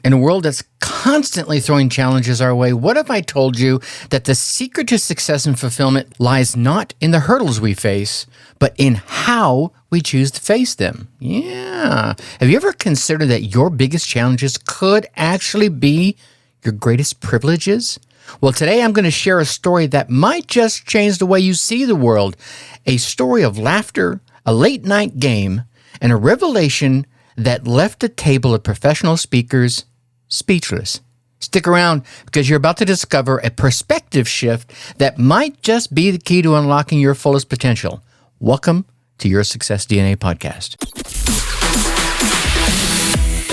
In a world that's constantly throwing challenges our way, what if I told you that the secret to success and fulfillment lies not in the hurdles we face, but in how we choose to face them? Yeah. Have you ever considered that your biggest challenges could actually be your greatest privileges? Well, today I'm going to share a story that might just change the way you see the world. A story of laughter, a late night game, and a revelation that left a table of professional speakers speechless. Stick around because you're about to discover a perspective shift that might just be the key to unlocking your fullest potential. Welcome to Your Success DNA Podcast.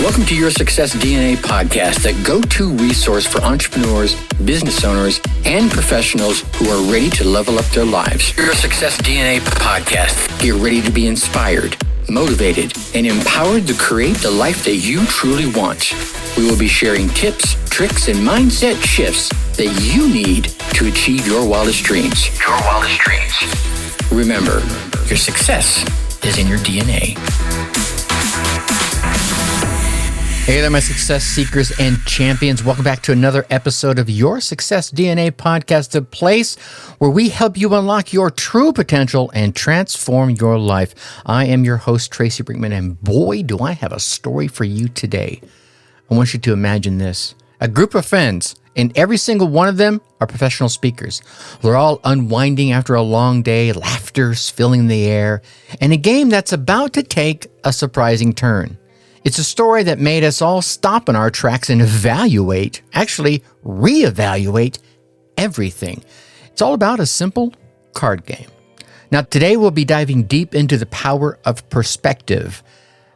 Welcome to Your Success DNA Podcast, the go-to resource for entrepreneurs, business owners, and professionals who are ready to level up their lives. Your Success DNA Podcast. Get ready to be inspired, motivated, and empowered to create the life that you truly want. We will be sharing tips, tricks, and mindset shifts that you need to achieve your wildest dreams. Remember, your success is in your DNA. Hey there, my success seekers and champions. Welcome back to another episode of Your Success DNA Podcast, a place where we help you unlock your true potential and transform your life. I am your host, Tracy Brinkmann, and boy, do I have a story for you today. I want you to imagine this. A group of friends, and every single one of them are professional speakers. They're all unwinding after a long day, laughter's filling the air, and a game that's about to take a surprising turn. It's a story that made us all stop in our tracks and reevaluate everything. It's all about a simple card game. Now, today we'll be diving deep into the power of perspective.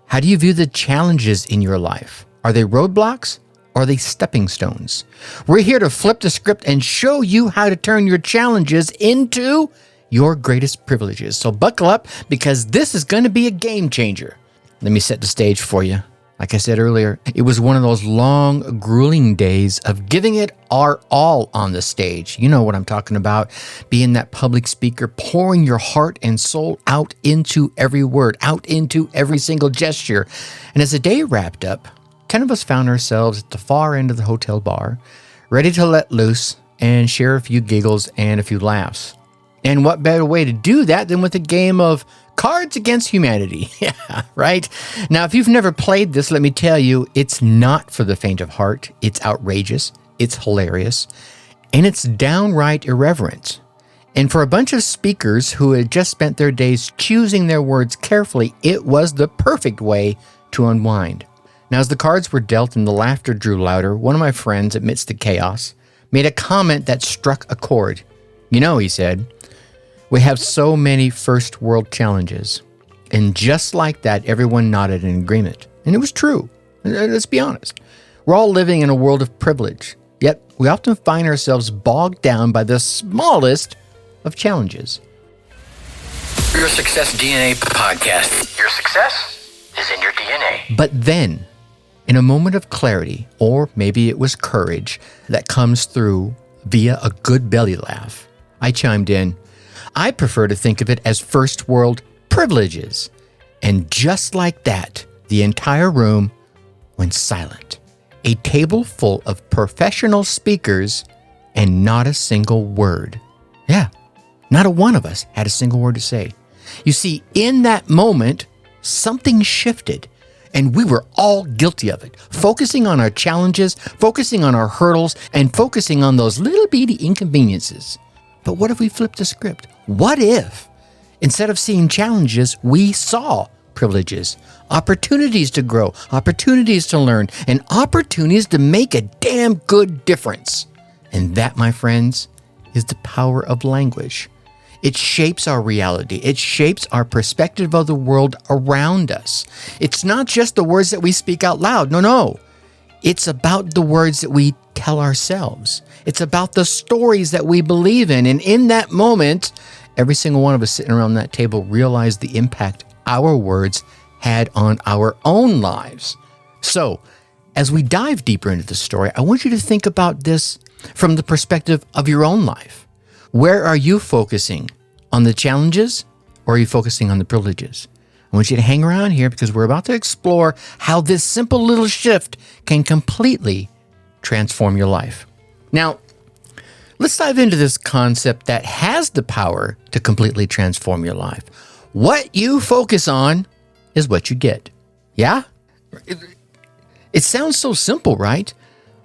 How do you view the challenges in your life? Are they roadblocks or are they stepping stones? We're here to flip the script and show you how to turn your challenges into your greatest privileges. So buckle up because this is going to be a game changer. Let me set the stage for you. Like I said earlier, it was one of those long, grueling days of giving it our all on the stage. You know what I'm talking about. Being that public speaker, pouring your heart and soul out into every word, out into every single gesture. And as the day wrapped up, 10 of us found ourselves at the far end of the hotel bar, ready to let loose and share a few giggles and a few laughs. And what better way to do that than with a game of Cards Against Humanity. Yeah, right? Now, if you've never played this, let me tell you, it's not for the faint of heart. It's outrageous, it's hilarious, and it's downright irreverent. And for a bunch of speakers who had just spent their days choosing their words carefully, it was the perfect way to unwind. Now, as the cards were dealt and the laughter drew louder, one of my friends, amidst the chaos, made a comment that struck a chord. You know, he said, we have so many first world challenges. And just like that, everyone nodded in agreement. And it was true. Let's be honest. We're all living in a world of privilege. Yet we often find ourselves bogged down by the smallest of challenges. Your Success DNA Podcast. Your success is in your DNA. But then, in a moment of clarity, or maybe it was courage that comes through via a good belly laugh, I chimed in. I prefer to think of it as first world privileges. And just like that, the entire room went silent. A table full of professional speakers and not a single word. Yeah, not a one of us had a single word to say. You see, in that moment, something shifted. And we were all guilty of it, focusing on our challenges, focusing on our hurdles, and focusing on those little bitty inconveniences. But what if we flipped the script? What if, instead of seeing challenges, we saw privileges, opportunities to grow, opportunities to learn, and opportunities to make a damn good difference? And that, my friends, is the power of language. It shapes our reality. It shapes our perspective of the world around us. It's not just the words that we speak out loud. No. It's about the words that we tell ourselves. It's about the stories that we believe in. And in that moment, every single one of us sitting around that table realized the impact our words had on our own lives. So, as we dive deeper into the story, I want you to think about this from the perspective of your own life. Where are you focusing? On the challenges, or are you focusing on the privileges? I want you to hang around here because we're about to explore how this simple little shift can completely transform your life. Now, let's dive into this concept that has the power to completely transform your life. What you focus on is what you get. Yeah? It sounds so simple, right?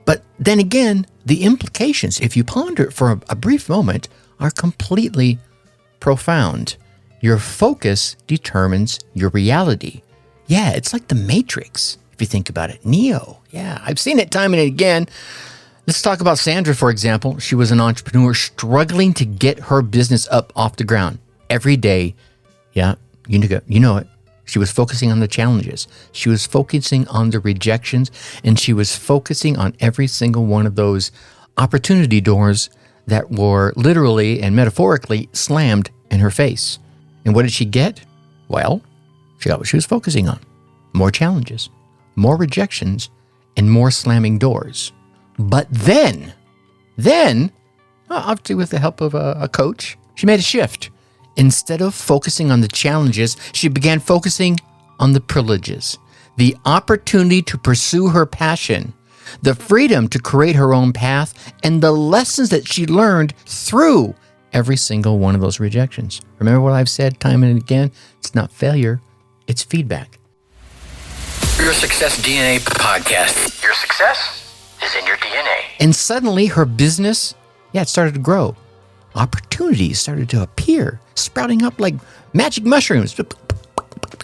But then again, the implications, if you ponder it for a brief moment, are completely profound. Your focus determines your reality. Yeah, it's like the Matrix, if you think about it. Neo. Yeah, I've seen it time and again. Let's talk about Sandra, for example. She was an entrepreneur struggling to get her business up off the ground every day. Yeah, you know it. She was focusing on the challenges. She was focusing on the rejections, and she was focusing on every single one of those opportunity doors that were literally and metaphorically slammed in her face. And what did she get? Well, she got what she was focusing on. More challenges, more rejections, and more slamming doors. But then, obviously with the help of a coach, she made a shift. Instead of focusing on the challenges, she began focusing on the privileges, the opportunity to pursue her passion, the freedom to create her own path, and the lessons that she learned through every single one of those rejections. Remember what I've said time and again? It's not failure, it's feedback. Your Success DNA podcast. Your success is in your DNA. And suddenly her business, it started to grow. Opportunities started to appear, sprouting up like magic mushrooms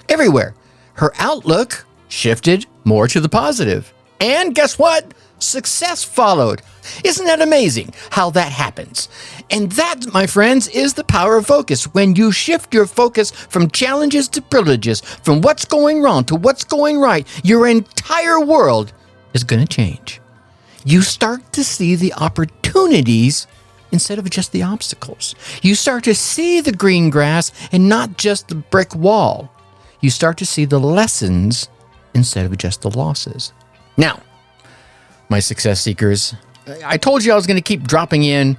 everywhere. Her outlook shifted more to the positive. And guess what? Success followed. Isn't that amazing how that happens? And that, my friends, is the power of focus. When you shift your focus from challenges to privileges, from what's going wrong to what's going right, your entire world is going to change. You start to see the opportunities instead of just the obstacles. You start to see the green grass and not just the brick wall. You start to see the lessons instead of just the losses. Now, my success seekers, I told you I was going to keep dropping in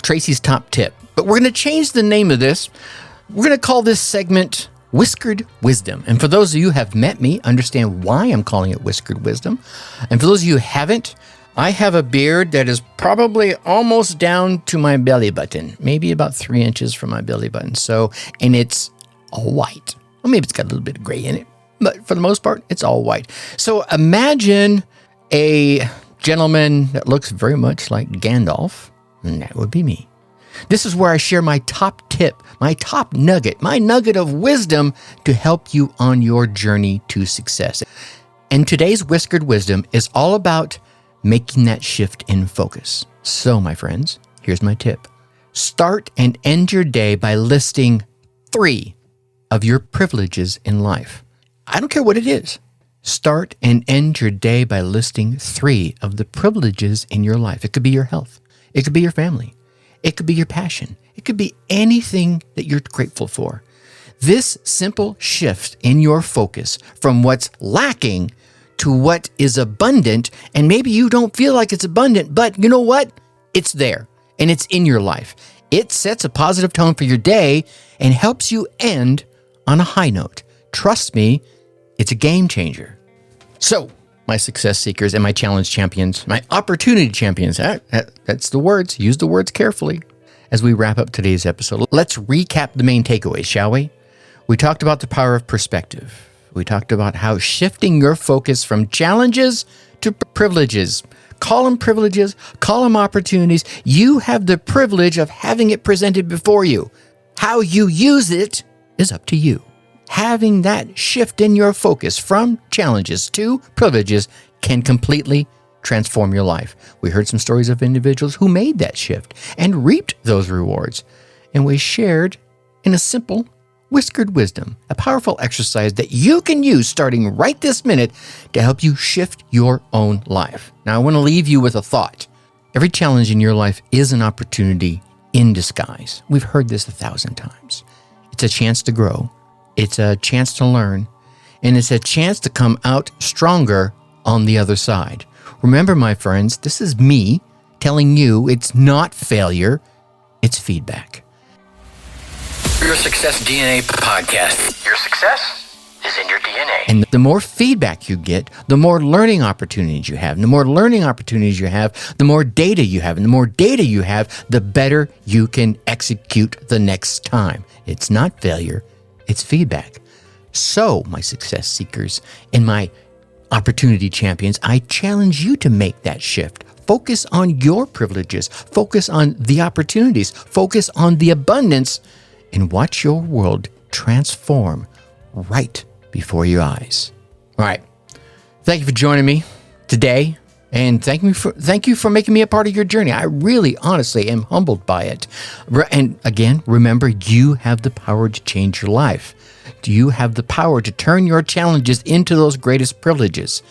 Tracy's top tip, but we're going to change the name of this. We're going to call this segment Whiskered Wisdom. And for those of you who have met me, understand why I'm calling it Whiskered Wisdom. And for those of you who haven't, I have a beard that is probably almost down to my belly button, maybe about 3 inches from my belly button. And it's all white. Well, maybe it's got a little bit of gray in it, but for the most part, it's all white. So imagine a gentleman that looks very much like Gandalf, and that would be me. This is where I share my top tip, my top nugget, my nugget of wisdom to help you on your journey to success. And today's Whiskered Wisdom is all about making that shift in focus. So, my friends, here's my tip. Start and end your day by listing 3 of your privileges in life. I don't care what it is. Start and end your day by listing 3 of the privileges in your life. It could be your health. It could be your family. It could be your passion. It could be anything that you're grateful for. This simple shift in your focus from what's lacking to what is abundant, and maybe you don't feel like it's abundant, but you know what? It's there, and it's in your life. It sets a positive tone for your day and helps you end on a high note. Trust me, it's a game changer. So, my success seekers and my challenge champions, my opportunity champions, that's the words. Use the words carefully as we wrap up today's episode. Let's recap the main takeaways, shall we? We talked about the power of perspective. We talked about how shifting your focus from challenges to privileges. Call them privileges, call them opportunities. You have the privilege of having it presented before you. How you use it is up to you. Having that shift in your focus from challenges to privileges can completely transform your life. We heard some stories of individuals who made that shift and reaped those rewards. And we shared in a simple Whiskered Wisdom, a powerful exercise that you can use starting right this minute to help you shift your own life. Now, I want to leave you with a thought. Every challenge in your life is an opportunity in disguise. We've heard this 1,000 times. It's a chance to grow. It's a chance to learn. And it's a chance to come out stronger on the other side. Remember, my friends, this is me telling you it's not failure, it's feedback. Your Success DNA podcast. Your success is in your DNA. And the more feedback you get, the more learning opportunities you have. And the more learning opportunities you have, the more data you have. And the more data you have, the better you can execute the next time. It's not failure, it's feedback. So, my success seekers and my opportunity champions, I challenge you to make that shift. Focus on your privileges. Focus on the opportunities. Focus on the abundance and watch your world transform right before your eyes. All right. Thank you for joining me today. And thank you for making me a part of your journey. I really, honestly am humbled by it. And again, remember, you have the power to change your life. You have the power to turn your challenges into those greatest privileges.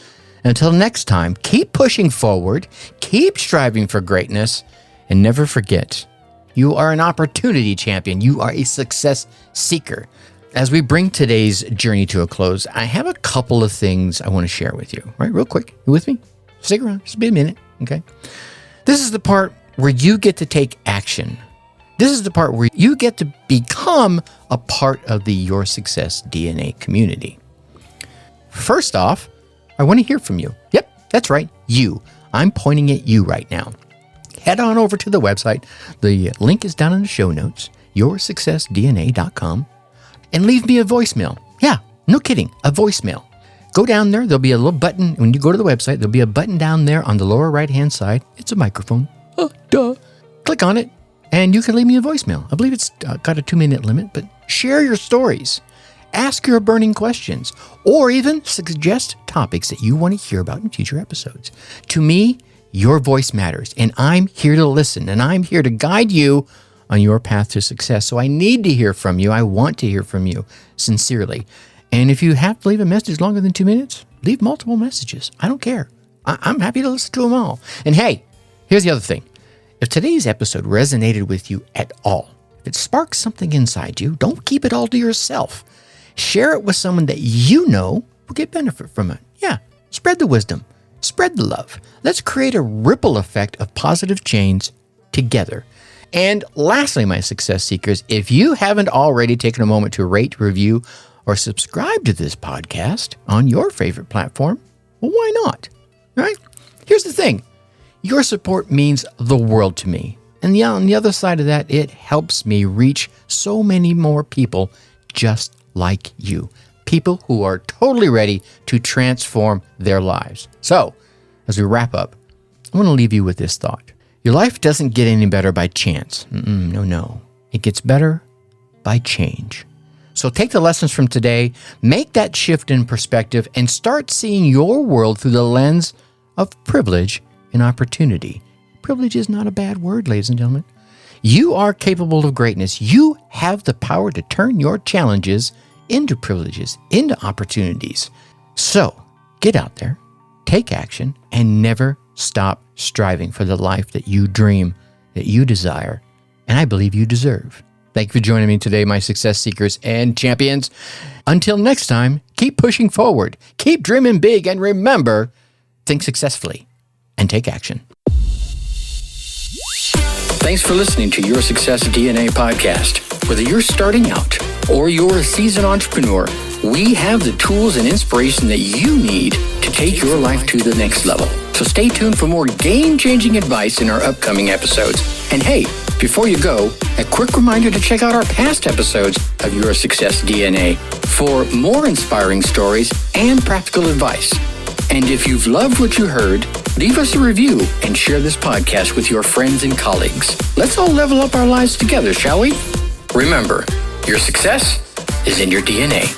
Until next time, keep pushing forward, keep striving for greatness, and never forget, you are an opportunity champion. You are a success seeker. As we bring today's journey to a close, I have a couple of things I want to share with you. All right, real quick. You with me? Stick around. Just be a minute, okay? This is the part where you get to take action. This is the part where you get to become a part of the Your Success DNA community. First off, I want to hear from you. Yep, that's right, you. I'm pointing at you right now. Head on over to the website. The link is down in the show notes, yoursuccessdna.com, and leave me a voicemail. Yeah, no kidding, a voicemail. Go down there. There'll be a little button. When you go to the website, there'll be a button down there on the lower right-hand side. It's a microphone. Duh. Click on it, and you can leave me a voicemail. I believe it's got a 2-minute limit, but share your stories. Ask your burning questions, or even suggest topics that you want to hear about in future episodes. To me, your voice matters, and I'm here to listen, and I'm here to guide you on your path to success. So I need to hear from you. I want to hear from you sincerely. And if you have to leave a message longer than 2 minutes, leave multiple messages. I don't care. I'm happy to listen to them all. And hey, here's the other thing. If today's episode resonated with you at all, if it sparks something inside you, don't keep it all to yourself. Share it with someone that you know will get benefit from it. Yeah, spread the wisdom. Spread the love. Let's create a ripple effect of positive change together. And lastly, my success seekers, if you haven't already taken a moment to rate, review, or subscribe to this podcast on your favorite platform, well, why not? All right? Here's the thing. Your support means the world to me. And on the other side of that, it helps me reach so many more people just like you. People who are totally ready to transform their lives. So, as we wrap up, I want to leave you with this thought. Your life doesn't get any better by chance. No. It gets better by change. So take the lessons from today, make that shift in perspective, and start seeing your world through the lens of privilege and opportunity. Privilege is not a bad word, ladies and gentlemen. You are capable of greatness. You have the power to turn your challenges into privileges, into opportunities. So get out there, take action, and never stop striving for the life that you dream, that you desire, and I believe you deserve. Thank you for joining me today, my success seekers and champions. Until next time, keep pushing forward, keep dreaming big, and remember, think successfully and take action. Thanks for listening to Your Success DNA podcast. Whether you're starting out or you're a seasoned entrepreneur, we have the tools and inspiration that you need to take your life to the next level. So stay tuned for more game-changing advice in our upcoming episodes. And hey, before you go, a quick reminder to check out our past episodes of Your Success DNA for more inspiring stories and practical advice. And if you've loved what you heard, leave us a review and share this podcast with your friends and colleagues. Let's all level up our lives together, shall we? Remember, your success is in your DNA.